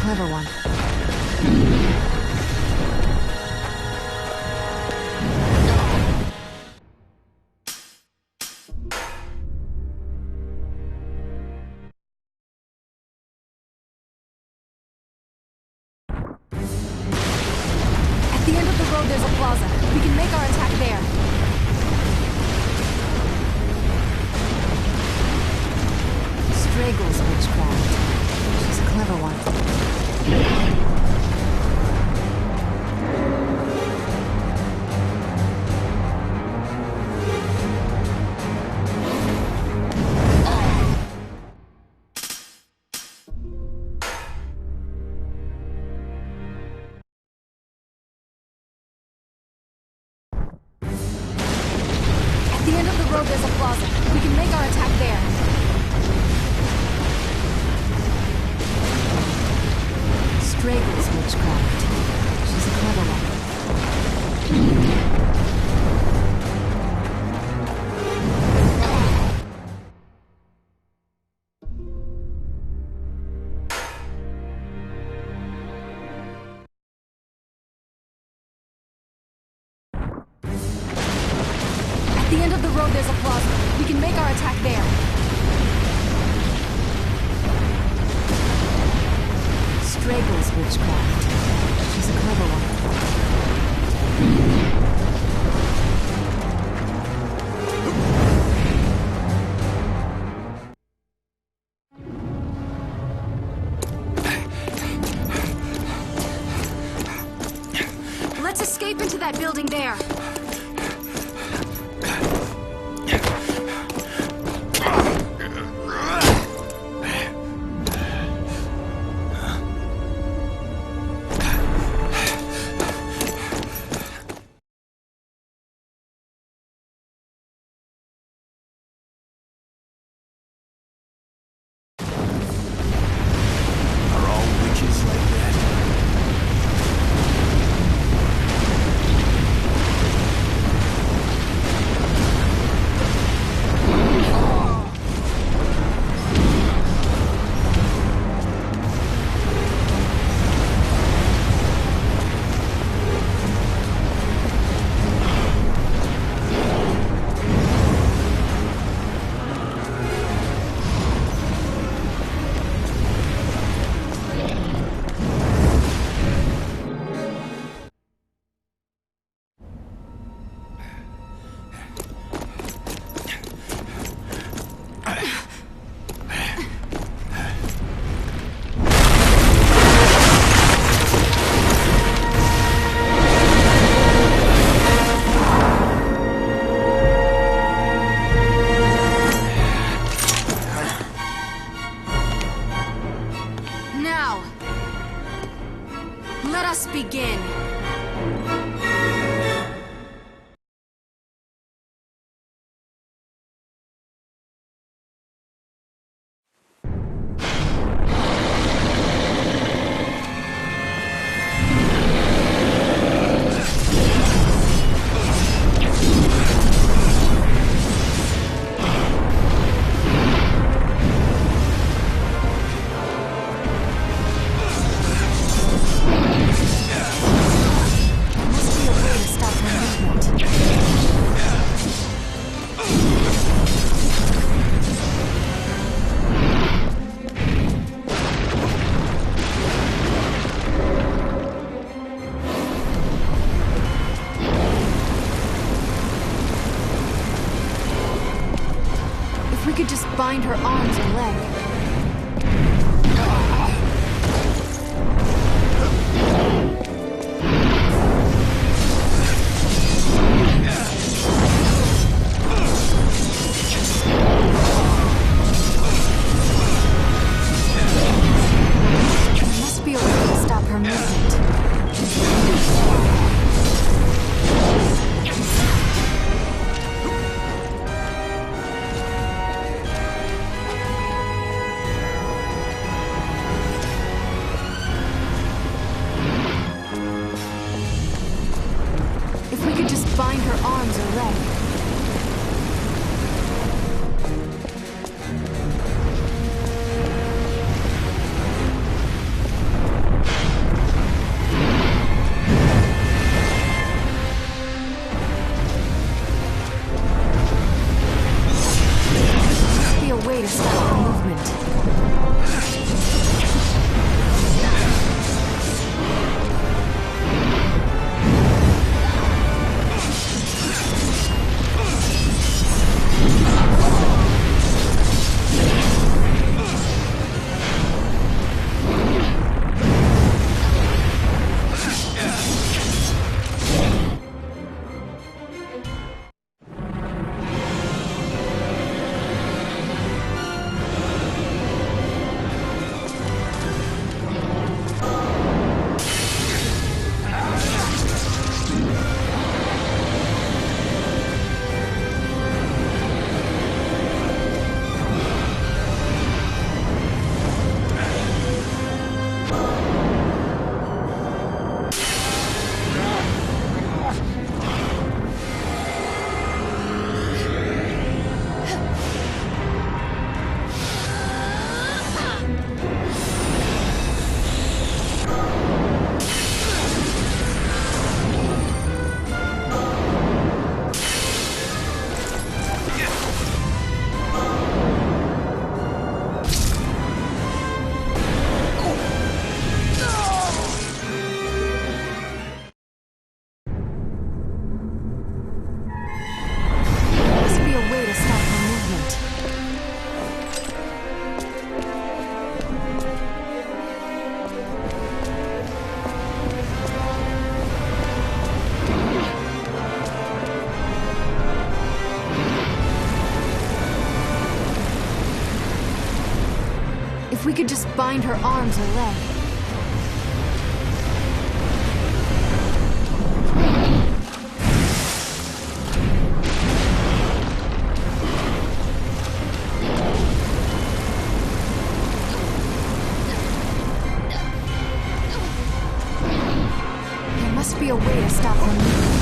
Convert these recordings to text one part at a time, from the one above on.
clever one. At the end of the road, there's a plaza. We can make our attack there. Sträggele's witchcraft. She's a clever one. At the end of the road, there's a plaza. We can make our attack there. Sträggele's witchcraft. She's a clever one. At the end of the road, there's a plaza. We can make our attack there. Sträggele's witchcraft. She's a clever one. Let's escape into that building there. Are all witches like that? Now, let us begin. If we could just bind her arms and leg. There must be a way to stop her movement. If we could just bind her arms or leg. bind her arms or leg. There must be a way to stop her movement.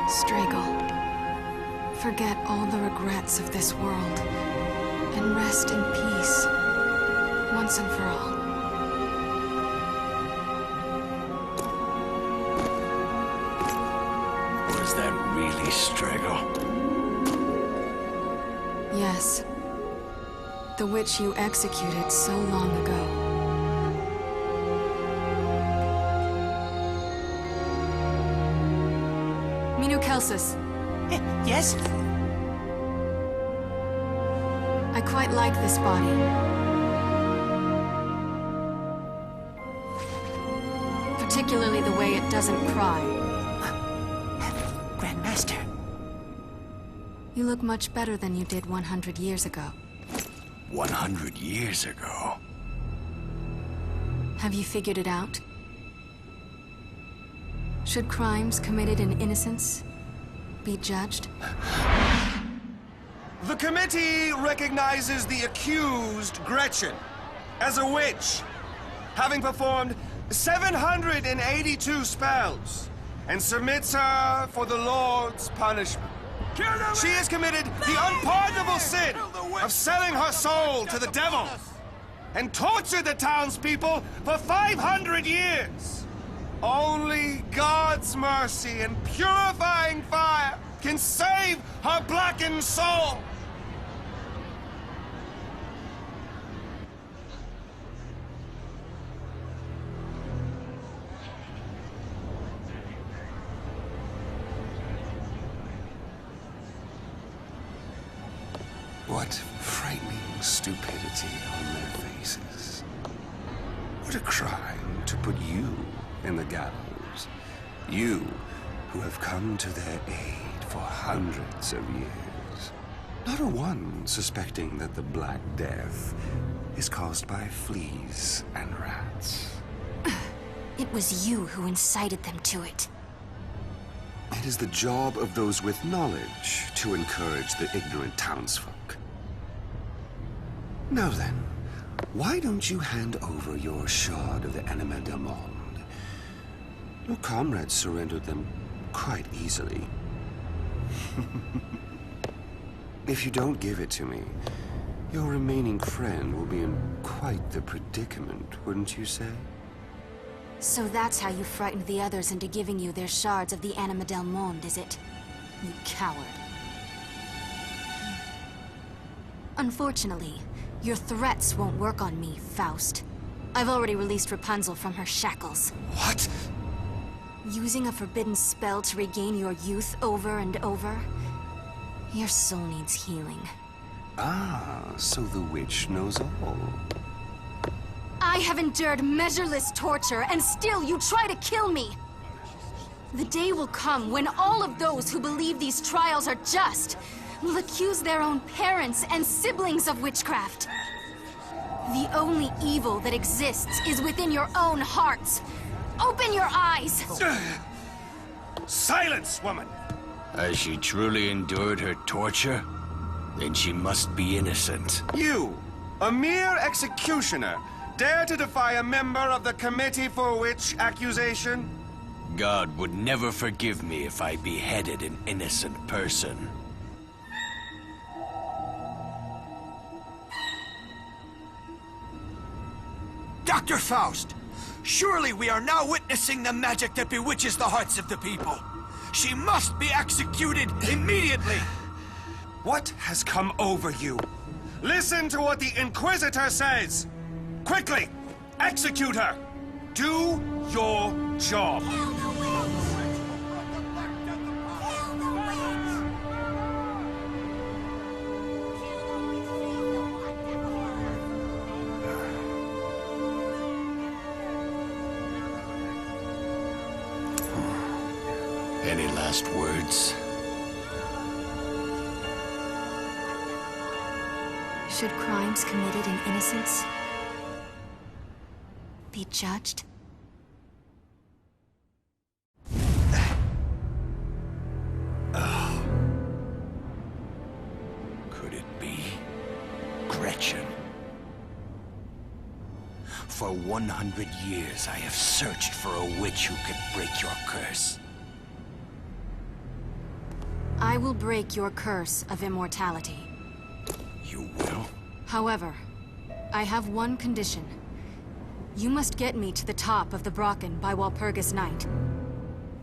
Sträggele, forget all the regrets of this world, and rest in peace, once and for all. Was that really Sträggele? Yes. The witch you executed so long ago. Kelsus. Yes? I quite like this body. Particularly the way it doesn't cry. Grandmaster. You look much better than you did 100 years ago. 100 years ago? Have you figured it out? Should crimes committed in innocence be judged? The committee recognizes the accused, Gretchen, as a witch, having performed 782 spells, and submits her for the Lord's punishment. She has committed the unpardonable sin of selling her soul to the devil, and tortured the townspeople for 500 years. Only God's mercy and purifying fire can save her blackened soul. What frightening stupidity on their faces. What a crime to put you in the gallows. You, who have come to their aid for hundreds of years. Not a one suspecting that the Black Death is caused by fleas and rats. It was you who incited them to it. It is the job of those with knowledge to encourage the ignorant townsfolk. Now then, why don't you hand over your shard of the Anima del Monde? Your comrades surrendered them quite easily. If you don't give it to me, your remaining friend will be in quite the predicament, wouldn't you say? So that's how you frightened the others into giving you their shards of the Anima del Monde, is it? You coward. Unfortunately, your threats won't work on me, Faust. I've already released Rapunzel from her shackles. What? Using a forbidden spell to regain your youth over and over? Your soul needs healing. Ah, so the witch knows all. I have endured measureless torture, and still you try to kill me! The day will come when all of those who believe these trials are just will accuse their own parents and siblings of witchcraft. The only evil that exists is within your own hearts. Open your eyes! Silence, woman! Has she truly endured her torture? Then she must be innocent. You, a mere executioner, dare to defy a member of the Committee for Witch Accusation? God would never forgive me if I beheaded an innocent person. Dr. Faust! Surely we are now witnessing the magic that bewitches the hearts of the people. She must be executed immediately! What has come over you? Listen to what the Inquisitor says! Quickly! Execute her! Do your job! Any last words? Should crimes committed in innocence be judged? Could it be Gretchen? For 100 years, I have searched for a witch who could break your curse. I will break your curse of immortality. You will? However, I have one condition. You must get me to the top of the Brocken by Walpurgis Night.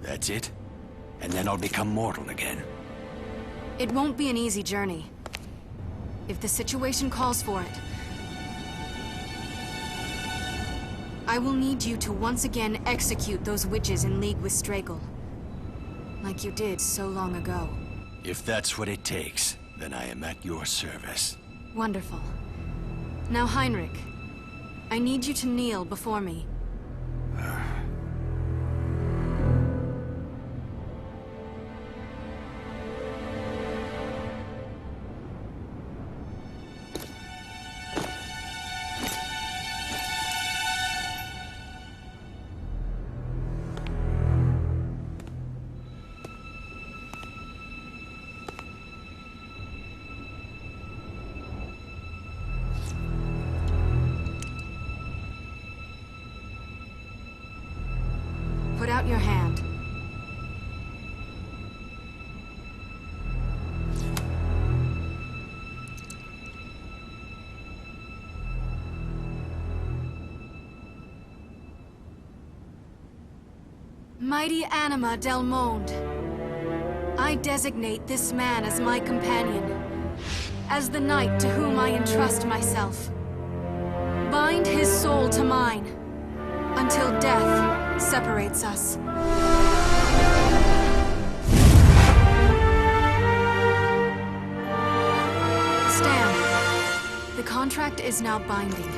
That's it? And then I'll become mortal again. It won't be an easy journey. If the situation calls for it, I will need you to once again execute those witches in league with Sträggele, like you did so long ago. If that's what it takes, then I am at your service. Wonderful. Now, Heinrich, I need you to kneel before me. Put out your hand. Mighty Anima del Monde, I designate this man as my companion, as the knight to whom I entrust myself. Bind his soul to mine, until death separates us. Stand. The contract is now binding.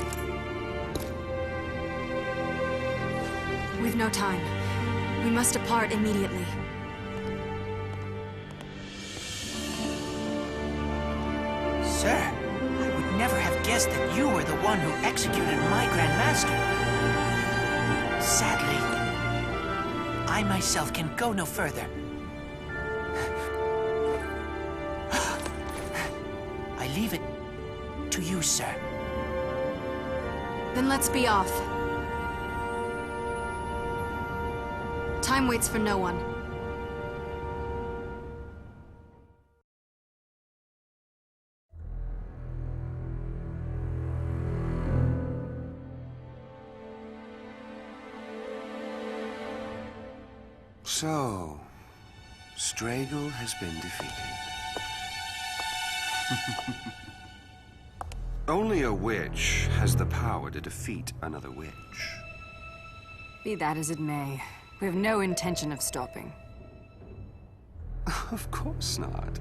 We've no time. We must depart immediately. Sir, I would never have guessed that you were the one who executed my Grand Master. Sadly, I myself can go no further. I leave it to you, sir. Then let's be off. Time waits for no one. So, Sträggele has been defeated. Only a witch has the power to defeat another witch. Be that as it may, we have no intention of stopping. Of course not.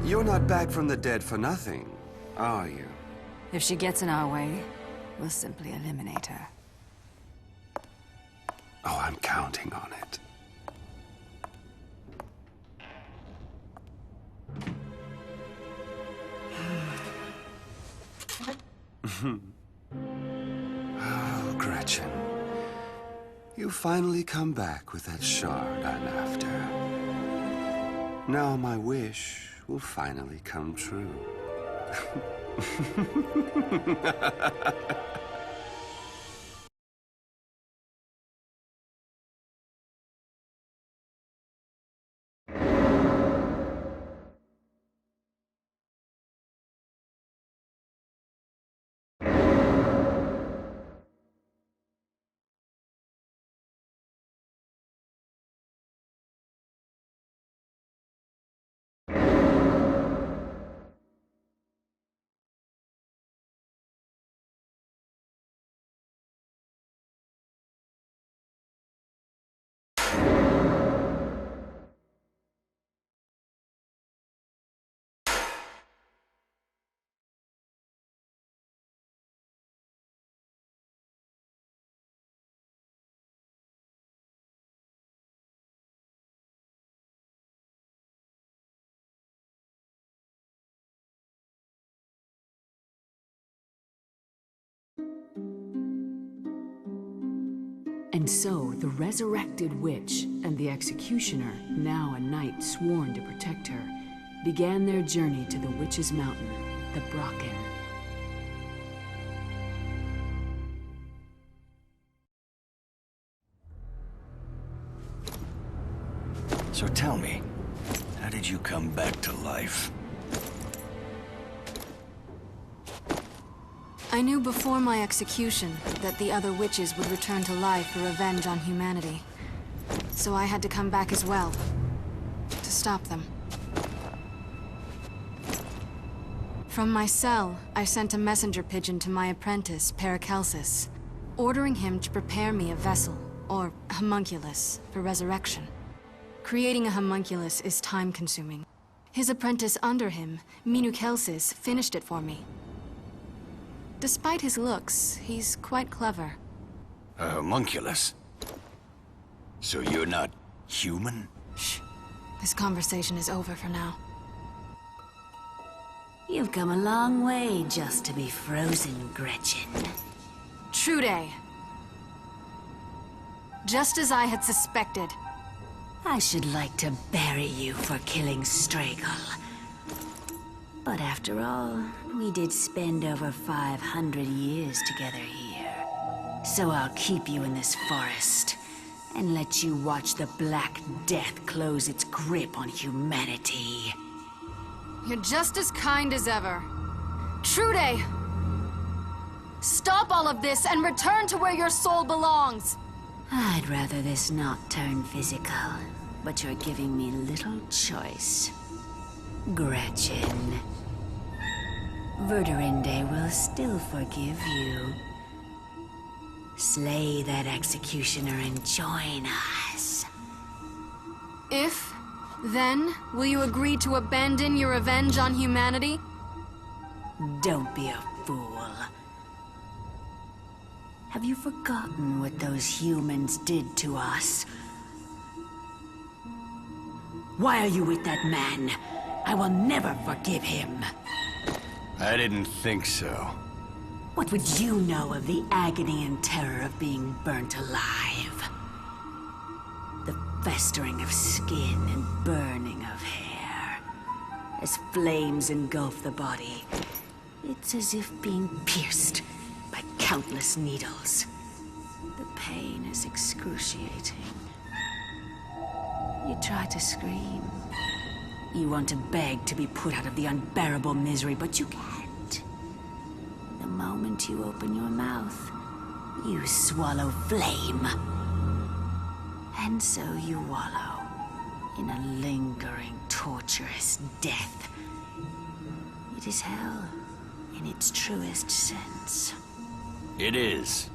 You're not back from the dead for nothing, are you? If she gets in our way, we'll simply eliminate her. Oh, I'm counting on it. Oh, Gretchen. You finally come back with that shard I'm after. Now my wish will finally come true. And so, the resurrected witch and the executioner, now a knight sworn to protect her, began their journey to the Witch's Mountain, the Brocken. So tell me, how did you come back to life? I knew before my execution that the other witches would return to life for revenge on humanity. So I had to come back as well, to stop them. From my cell, I sent a messenger pigeon to my apprentice, Paracelsus, ordering him to prepare me a vessel, or homunculus, for resurrection. Creating a homunculus is time-consuming. His apprentice under him, Minucelsis, finished it for me. Despite his looks, he's quite clever. A homunculus? So you're not human? Shh. This conversation is over for now. You've come a long way just to be frozen, Gretchen. Trude. Just as I had suspected. I should like to bury you for killing Sträggele. But after all, we did spend over 500 years together here. So I'll keep you in this forest and let you watch the Black Death close its grip on humanity. You're just as kind as ever. Trude! Stop all of this and return to where your soul belongs! I'd rather this not turn physical, but you're giving me little choice. Gretchen. Verdurinde will still forgive you. Slay that executioner and join us. If, then, will you agree to abandon your revenge on humanity? Don't be a fool. Have you forgotten what those humans did to us? Why are you with that man? I will never forgive him. I didn't think so. What would you know of the agony and terror of being burnt alive? The festering of skin and burning of hair. As flames engulf the body, it's as if being pierced by countless needles. The pain is excruciating. You try to scream. You want to beg to be put out of the unbearable misery, but you can't. The moment you open your mouth, you swallow flame. And so you wallow in a lingering, torturous death. It is hell in its truest sense. It is.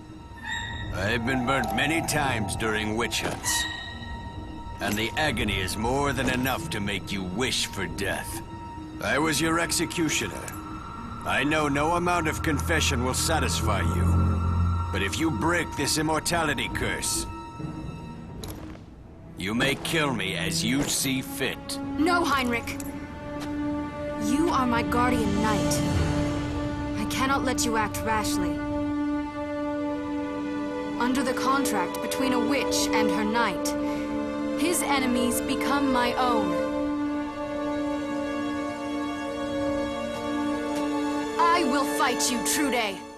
I've been burnt many times during witch hunts. And the agony is more than enough to make you wish for death. I was your executioner. I know no amount of confession will satisfy you. But if you break this immortality curse, you may kill me as you see fit. No, Heinrich. You are my guardian knight. I cannot let you act rashly. Under the contract between a witch and her knight, his enemies become my own. I will fight you, Trude.